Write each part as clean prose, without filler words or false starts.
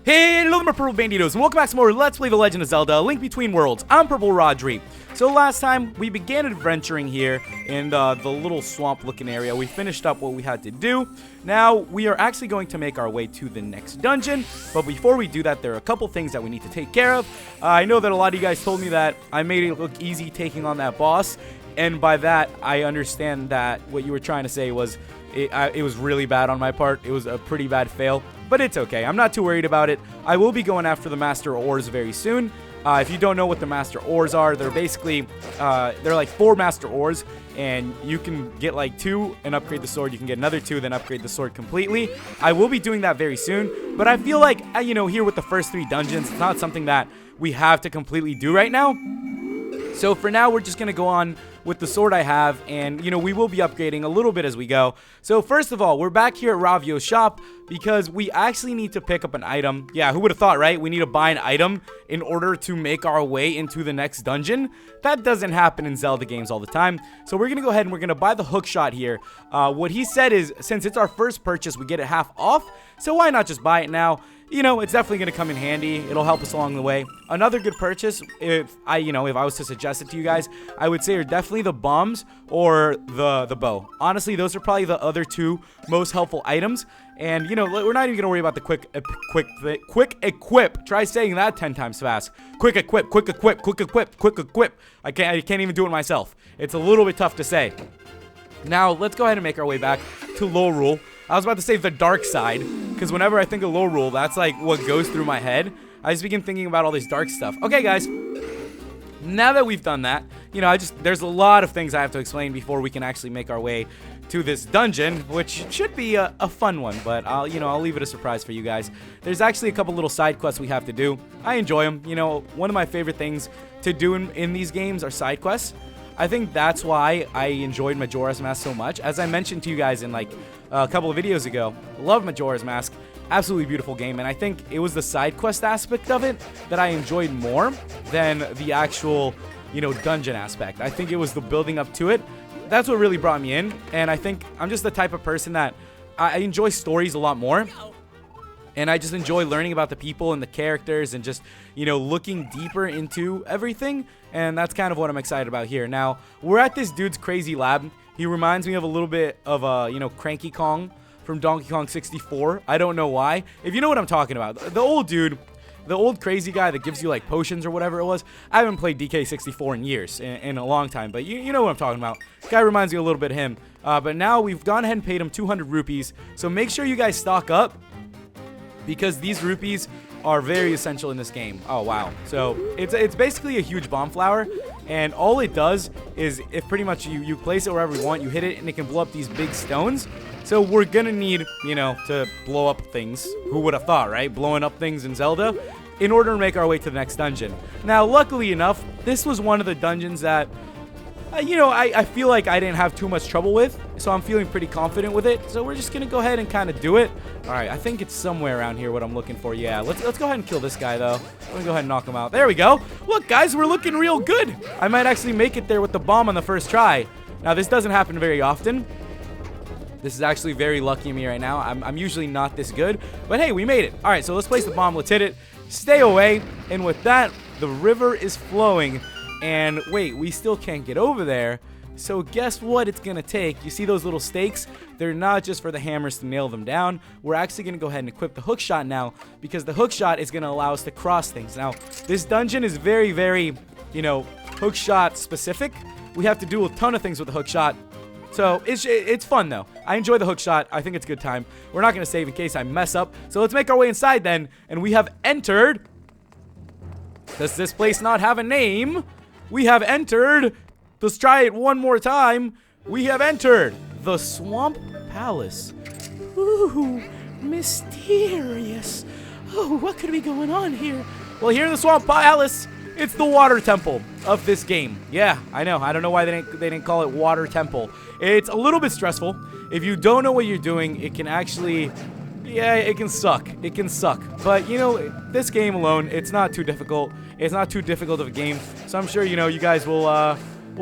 Hello my Purple Banditos, and welcome back to more Let's Play The Legend of Zelda, A Link Between Worlds. I'm PurpleRodri. So last time, we began adventuring here in the little swamp-looking area. We finished up what we had to do. Now, we are actually going to make our way to the next dungeon, but before we do that, there are a couple things that we need to take care of. I know that a lot of you guys told me that I made it look easy taking on that boss, and by that, I understand that what you were trying to say was it was really bad on my part. It was a pretty bad fail, but it's okay. I'm not too worried about it. I will be going after the Master Ores very soon. If you don't know what the Master Ores are, they're basically, they're like 4 Master Ores, and you can get like 2 and upgrade the sword. You can get another 2, then upgrade the sword completely. I will be doing that very soon, but I feel like, you know, here with the first 3 dungeons, it's not something that we have to completely do right now. So for now, we're just going to go on with the sword I have, and, you know, we will be upgrading a little bit as we go. So first of all, we're back here at Ravio's shop because we actually need to pick up an item. Yeah, who would have thought, right? We need to buy an item in order to make our way into the next dungeon. That doesn't happen in Zelda games all the time. So we're going to go ahead and we're going to buy the hook shot here. What he said is, since it's our first purchase, we get it half off. So why not just buy it now? You know, it's definitely going to come in handy. It'll help us along the way. Another good purchase, if I was to suggest it to you guys, I would say are definitely the bombs or the bow. Honestly, those are probably the other 2 most helpful items. And, you know, we're not even going to worry about the quick equip. Try saying that 10 times fast. Quick equip, quick equip, quick equip, quick equip. I can't even do it myself. It's a little bit tough to say. Now, let's go ahead and make our way back to Lorule. I was about to say the dark side, because whenever I think of Lorule, that's like what goes through my head. I just begin thinking about all this dark stuff. Okay, guys. Now that we've done that, you know, there's a lot of things I have to explain before we can actually make our way to this dungeon, which should be a fun one, but I'll leave it a surprise for you guys. There's actually a couple little side quests we have to do. I enjoy them. You know, one of my favorite things to do in these games are side quests. I think that's why I enjoyed Majora's Mask so much. As I mentioned to you guys in like a couple of videos ago, love Majora's Mask. Absolutely beautiful game, and I think it was the side quest aspect of it that I enjoyed more than the actual, you know, dungeon aspect. I think it was the building up to it. That's what really brought me in, and I think I'm just the type of person that I enjoy stories a lot more. And I just enjoy learning about the people and the characters and just, you know, looking deeper into everything. And that's kind of what I'm excited about here. Now, we're at this dude's crazy lab. He reminds me of a little bit of, you know, Cranky Kong from Donkey Kong 64. I don't know why. If you know what I'm talking about. The old dude, the old crazy guy that gives you, like, potions or whatever it was. I haven't played DK64 in years, in a long time. But you know what I'm talking about. Guy reminds me a little bit of him. But now we've gone ahead and paid him 200 rupees. So make sure you guys stock up, because these rupees are very essential in this game. Oh, wow. So it's basically a huge bomb flower, and all it does is, if pretty much you place it wherever you want, you hit it, and it can blow up these big stones. So we're gonna need, you know, to blow up things. Who would have thought, right? Blowing up things in Zelda in order to make our way to the next dungeon. Now, luckily enough, this was one of the dungeons that, you know, I feel like I didn't have too much trouble with, so I'm feeling pretty confident with it. So we're just gonna go ahead and kind of do it. All right, I think it's somewhere around here what I'm looking for. Yeah, let's go ahead and kill this guy though. Let me go ahead and knock him out. There we go. Look, guys, we're looking real good. I might actually make it there with the bomb on the first try. Now, this doesn't happen very often. This is actually very lucky of me right now. I'm usually not this good, but hey, we made it. All right, so let's place the bomb. Let's hit it. Stay away. And with that, the river is flowing. And wait, we still can't get over there. So guess what it's going to take? You see those little stakes? They're not just for the hammers to nail them down. We're actually going to go ahead and equip the hook shot now, because the hook shot is going to allow us to cross things. Now, this dungeon is very, very, you know, hook shot specific. We have to do a ton of things with the hook shot. So it's fun, though. I enjoy the hook shot. I think it's a good time. We're not going to save in case I mess up. So let's make our way inside then. And we have entered. Does this place not have a name? We have entered. Let's try it one more time. We have entered the Swamp Palace. Ooh, mysterious. Oh, what could be going on here? Well, here in the Swamp Palace, it's the water temple of this game. Yeah, I know. I don't know why they didn't call it Water Temple. It's a little bit stressful. If you don't know what you're doing, it can actually, yeah, it can suck. It can suck. But, you know, this game alone, it's not too difficult. It's not too difficult of a game. So I'm sure, you know, you guys will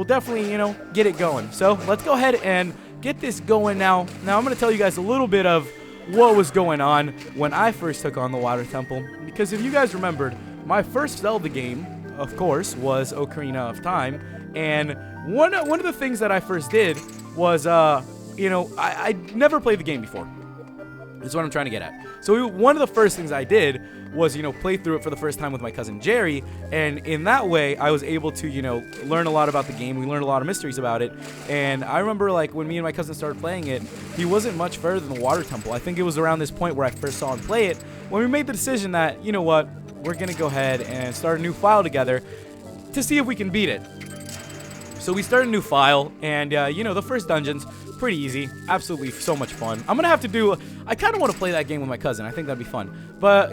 definitely, you know, get it going. So let's go ahead and get this going now. Now, I'm going to tell you guys a little bit of what was going on when I first took on the Water Temple. Because if you guys remembered, my first Zelda game, of course, was Ocarina of Time. And one of the things that I first did was, I never played the game before. That's what I'm trying to get at. So one of the first things I did was, play through it for the first time with my cousin Jerry. And in that way, I was able to, learn a lot about the game. We learned a lot of mysteries about it. And I remember, like, when me and my cousin started playing it, he wasn't much further than the Water Temple. I think it was around this point where I first saw him play it, when we made the decision that, you know what, we're going to go ahead and start a new file together to see if we can beat it. So we started a new file, and, the first dungeon's pretty easy. Absolutely so much fun. I'm going to have to do... I kind of want to play that game with my cousin. I think that'd be fun. But,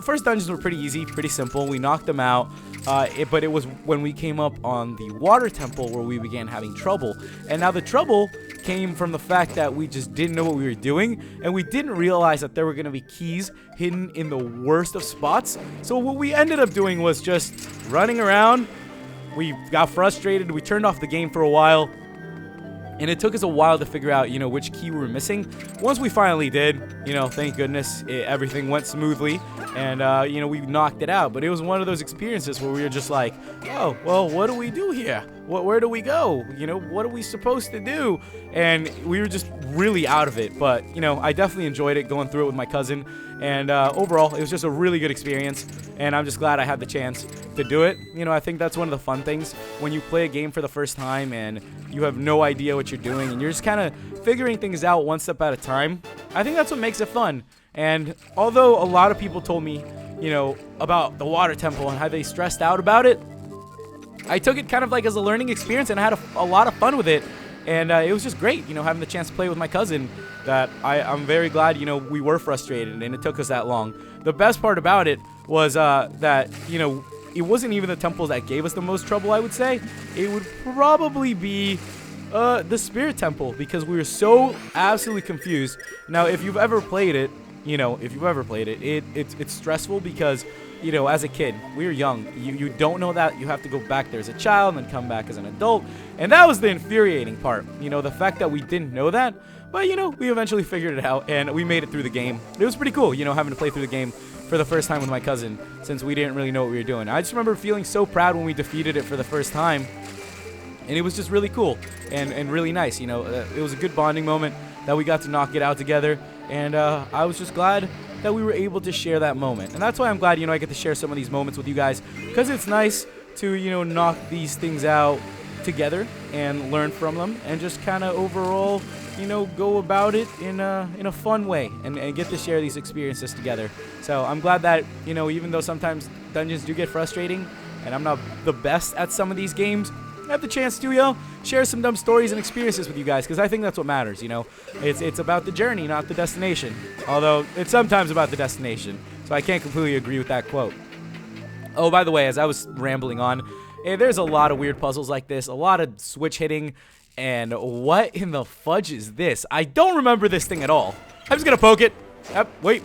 first dungeons were pretty easy, pretty simple. We knocked them out. But it was when we came up on the Water Temple where we began having trouble. And now the trouble came from the fact that we just didn't know what we were doing, and we didn't realize that there were going to be keys hidden in the worst of spots. So what we ended up doing was just running around. We got frustrated. We turned off the game for a while. And it took us a while to figure out, which key we were missing. Once we finally did, thank goodness, everything went smoothly. And, we knocked it out. But it was one of those experiences where we were just like, oh, well, what do we do here? Where do we go? What are we supposed to do? And we were just really out of it. But, I definitely enjoyed it going through it with my cousin. And overall, it was just a really good experience. And I'm just glad I had the chance to do it. I think that's one of the fun things when you play a game for the first time and you have no idea what you're doing and you're just kind of figuring things out one step at a time. I think that's what makes it fun. And although a lot of people told me, about the Water Temple and how they stressed out about it, I took it kind of like as a learning experience, and I had a lot of fun with it. And it was just great, having the chance to play with my cousin. That I'm very glad, we were frustrated and it took us that long. The best part about it was that, it wasn't even the temples that gave us the most trouble, I would say. It would probably be the Spirit Temple, because we were so absolutely confused. Now, if you've ever played it, it's stressful because, as a kid, we were young. You don't know that you have to go back there as a child and then come back as an adult. And that was the infuriating part, the fact that we didn't know that. But, we eventually figured it out and we made it through the game. It was pretty cool, having to play through the game for the first time with my cousin, since we didn't really know what we were doing. I just remember feeling so proud when we defeated it for the first time. And it was just really cool and really nice. It was a good bonding moment that we got to knock it out together. And I was just glad that we were able to share that moment. And that's why I'm glad, I get to share some of these moments with you guys, because it's nice to, knock these things out together and learn from them and just kind of overall, go about it in a fun way and get to share these experiences together. So I'm glad that, even though sometimes dungeons do get frustrating and I'm not the best at some of these games, I have the chance to, share some dumb stories and experiences with you guys, because I think that's what matters, It's about the journey, not the destination. Although, it's sometimes about the destination. So I can't completely agree with that quote. Oh, by the way, as I was rambling on, there's a lot of weird puzzles like this, a lot of switch hitting, and what in the fudge is this? I don't remember this thing at all. I'm just gonna poke it. Wait,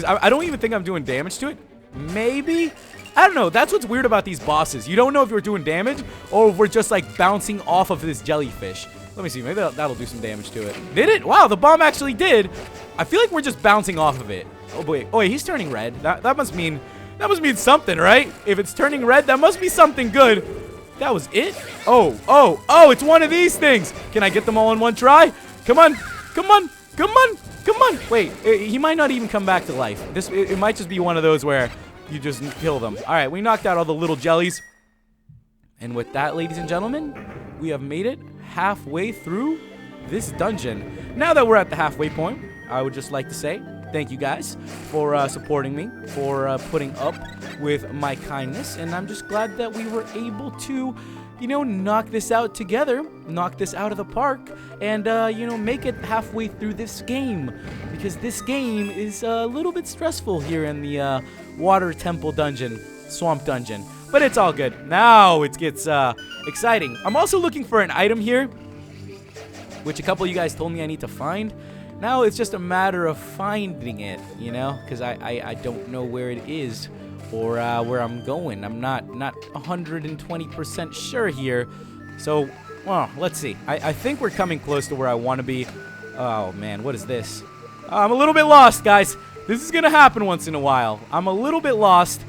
I don't even think I'm doing damage to it. Maybe? I don't know. That's what's weird about these bosses. You don't know if you're doing damage or if we're just like bouncing off of this jellyfish. Let me see. Maybe that'll do some damage to it. Did it? Wow, the bomb actually did. I feel like we're just bouncing off of it. Oh, wait. Oh, wait, he's turning red. That must mean something, right? If it's turning red, that must be something good. That was it? Oh, it's one of these things. Can I get them all in one try? Come on. Wait, he might not even come back to life. It might just be one of those where you just kill them. All right, we knocked out all the little jellies. And with that, ladies and gentlemen, we have made it halfway through this dungeon. Now that we're at the halfway point, I would just like to say thank you guys for supporting me, for putting up with my kindness. And I'm just glad that we were able to, knock this out together, knock this out of the park, and, make it halfway through this game. Because this game is a little bit stressful here in the Water Temple dungeon, Swamp Dungeon. But it's all good. Now it gets exciting. I'm also looking for an item here, which a couple of you guys told me I need to find. Now it's just a matter of finding it, because I don't know where it is or where I'm going. I'm not 120% sure here. So, well, let's see. I think we're coming close to where I want to be. Oh, man, what is this? I'm a little bit lost, guys. This is gonna happen once in a while. I'm a little bit lost,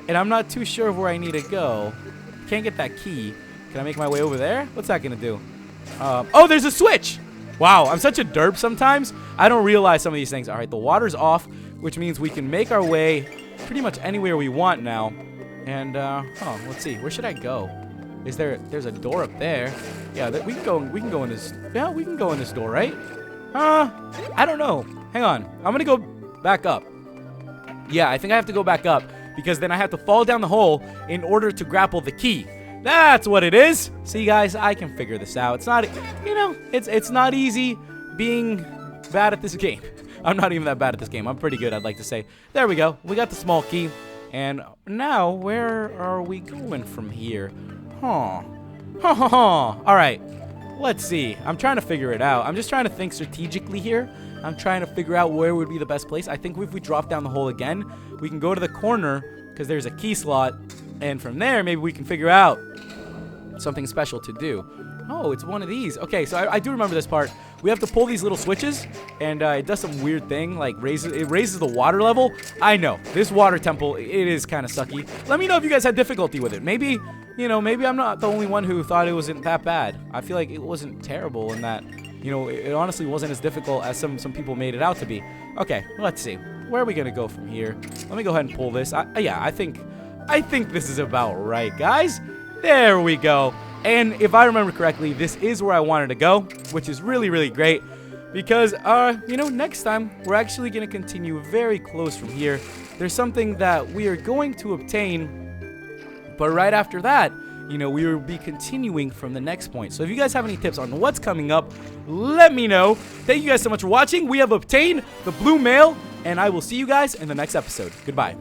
and I'm not too sure of where I need to go. Can't get that key. Can I make my way over there? What's that gonna do? Oh, there's a switch! Wow, I'm such a derp sometimes. I don't realize some of these things. All right, the water's off, which means we can make our way pretty much anywhere we want now. And, let's see. Where should I go? There's a door up there. Yeah, we can go in this. Yeah, we can go in this door, right? I don't know. Hang on. I'm gonna go back up. Yeah, I think I have to go back up because then I have to fall down the hole in order to grapple the key. That's what it is. See, guys, I can figure this out. It's not, it's not easy being bad at this game. I'm not even that bad at this game. I'm pretty good, I'd like to say. There we go. We got the small key. And now, where are we going from here? All right. Let's see. I'm trying to figure it out. I'm just trying to think strategically here. I'm trying to figure out where would be the best place. I think if we drop down the hole again, we can go to the corner because there's a key slot. And from there, maybe we can figure out something special to do. Oh, it's one of these. Okay, so I do remember this part. We have to pull these little switches, and it does some weird thing, like it raises the water level. I know, this water temple, it is kind of sucky. Let me know if you guys had difficulty with it. Maybe, maybe I'm not the only one who thought it wasn't that bad. I feel like it wasn't terrible in that, it honestly wasn't as difficult as some people made it out to be. Okay, let's see. Where are we gonna go from here? Let me go ahead and pull this. Yeah, I think this is about right, guys. There we go. And if I remember correctly, this is where I wanted to go, which is really, really great because, next time we're actually going to continue very close from here. There's something that we are going to obtain, but right after that, we will be continuing from the next point. So if you guys have any tips on what's coming up, let me know. Thank you guys so much for watching. We have obtained the blue mail, and I will see you guys in the next episode. Goodbye.